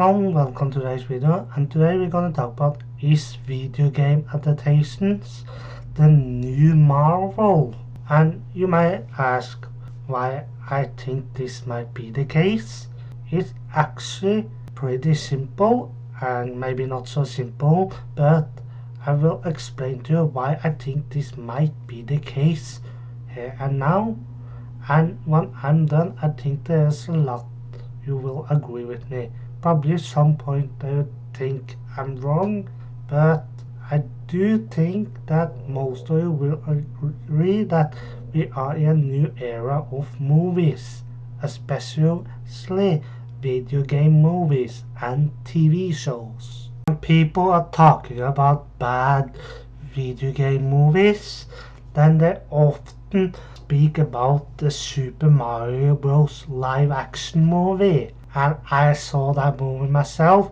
everyone, welcome to today's video, and today we're going to talk about is video game adaptations the new Marvel. And you might ask why I think this might be the case. It's actually pretty simple, and maybe not so simple, but I will explain to you why I think this might be the case here and now. And when I'm done, I think there's a lot you will agree with me. Probably at some point I think I'm wrong, but I do think that most of you will agree that we are in a new era of movies, especially video game movies and TV shows. When people are talking about bad video game movies, then they often speak about the Super Mario Bros. Live action movie. And I saw that movie myself.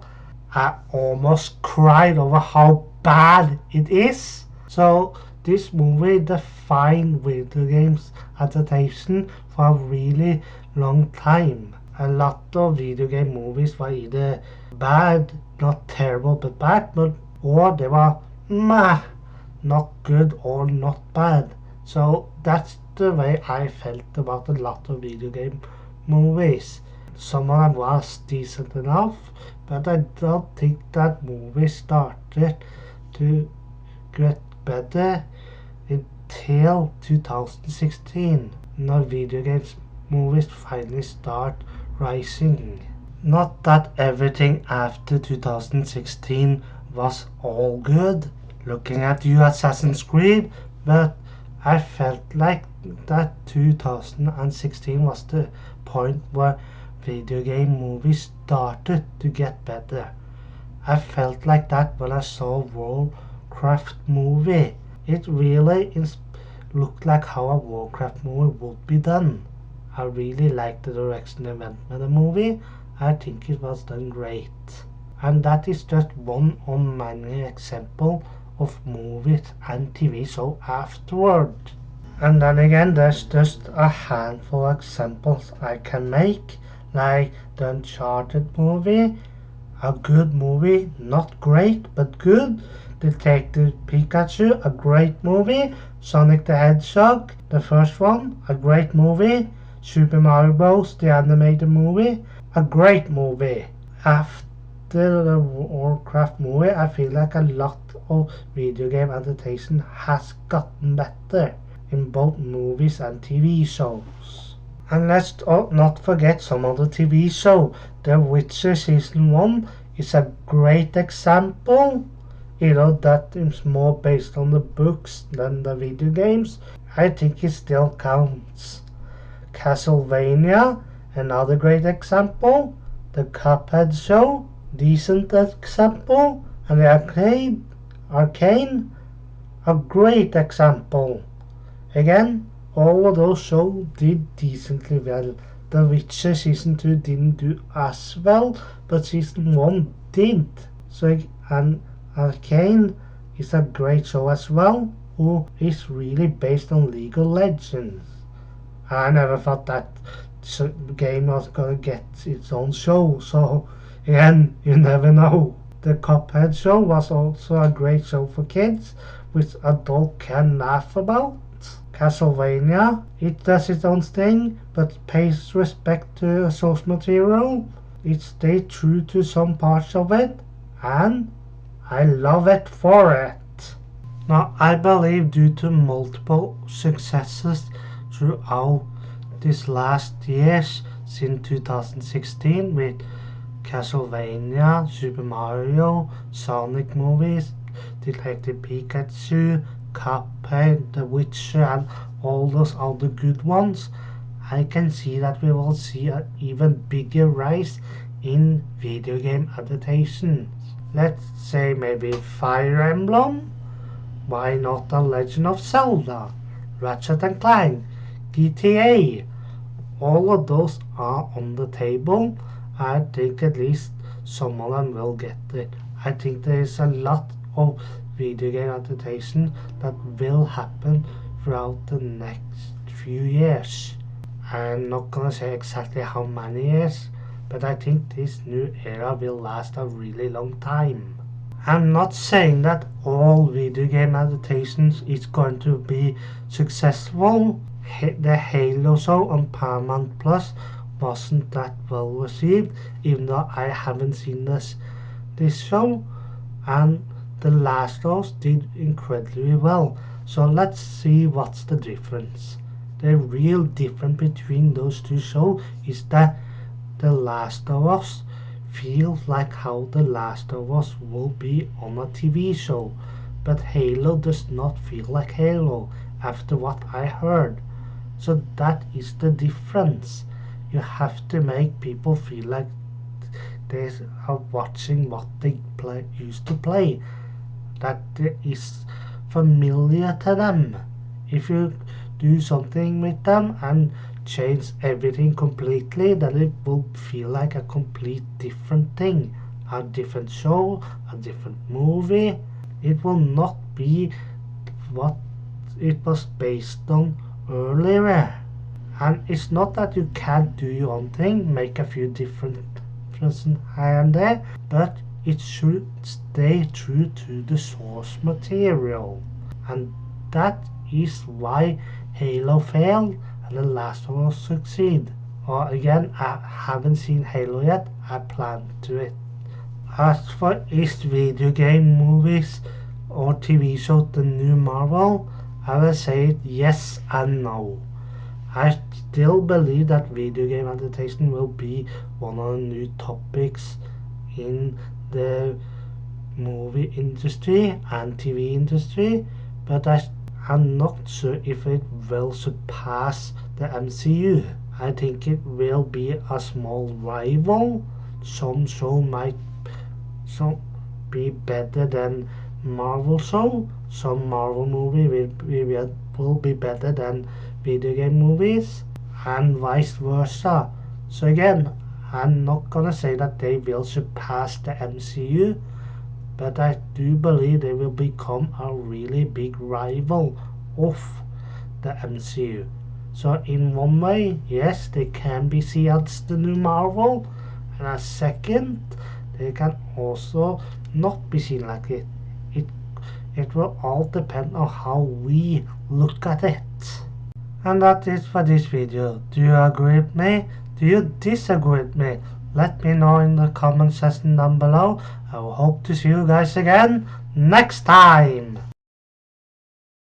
I almost cried over how bad it is. So this movie defined video games adaptation for a really long time. A lot of video game movies were either bad, not terrible but bad, or they were meh, not good or not bad. So that's the way I felt about a lot of video game movies. Some of them was decent enough, but I don't think that movie started to get better until 2016. Now video games movies finally start rising. Not that everything after 2016 was all good. Looking at you, Assassin's Creed, but I felt like that 2016 was the point where video game movies started to get better. I felt like that when I saw Warcraft movie. It really looked like how a Warcraft movie would be done. I really liked the direction they went with the movie. I think it was done great. And that is just one of many examples of movies and TV show afterward. And then again, there's just a handful of examples I can make, like the Uncharted movie, a good movie, not great but good. Detective Pikachu, a great movie. Sonic the Hedgehog, the first one, a great movie. Super Mario Bros., the animated movie, a great movie. After the Warcraft movie, I feel like a lot of video game adaptation has gotten better in both movies and TV shows. And let's not forget some of the TV show. The Witcher Season 1 is a great example. You know, that is more based on the books than the video games. I think it still counts. Castlevania, another great example. The Cuphead show, decent example. And the Arcane, a great example. Again, all of those shows did decently well. The Witcher Season 2 didn't do as well, but Season 1 did. So, and Arcane is a great show as well, who is really based on League of Legends. I never thought that game was gonna get its own show, so again, you never know. The Cuphead show was also a great show for kids, which adults can laugh about. Castlevania, it does its own thing, but pays respect to the source material. It stayed true to some parts of it, and I love it for it. Now, I believe due to multiple successes throughout this last years, since 2016, with Castlevania, Super Mario, Sonic movies, Detective Pikachu, Cuphead, The Witcher, and all those other good ones, I can see that we will see an even bigger rise in video game adaptations. Let's say maybe Fire Emblem, why not The Legend of Zelda, Ratchet and Clank, GTA, all of those are on the table. I think at least some of them will get it. I think there is a lot of video game adaptation that will happen throughout the next few years. I'm not gonna say exactly how many years, but I think this new era will last a really long time. I'm not saying that all video game adaptations is going to be successful. The Halo show on Paramount Plus wasn't that well received, even though I haven't seen this show, and The Last of Us did incredibly well. So let's see what's the difference. The real difference between those two shows is that The Last of Us feels like how The Last of Us will be on a TV show, but Halo does not feel like Halo after what I heard. So that is the difference. You have to make people feel like they are watching what they used to play, that is familiar to them. If you do something with them and change everything completely, then it will feel like a complete different thing, a different show, a different movie. It will not be what it was based on earlier. And it's not that you can't do your own thing, make a few different differences here and there, but it should stay true to the source material. And that is why Halo failed and The Last of Us succeed. Or again, I haven't seen Halo yet, I plan to it. As for is video game movies or TV show the new Marvel, I will say yes and no. I still believe that video game adaptation will be one of the new topics in the movie industry and TV industry, but I'm not sure if it will surpass the MCU. I think it will be a small rival. Some show might be better than Marvel show. Some Marvel movie will be better than video game movies, and vice versa. So again, I'm not gonna say that they will surpass the MCU, but I do believe they will become a really big rival of the MCU. So in one way, yes, they can be seen as the new Marvel, and a second, they can also not be seen like it. It will all depend on how we look at it. And that is for this video. Do you agree with me? Do you disagree with me? Let me know in the comment section down below. I will hope to see you guys again next time.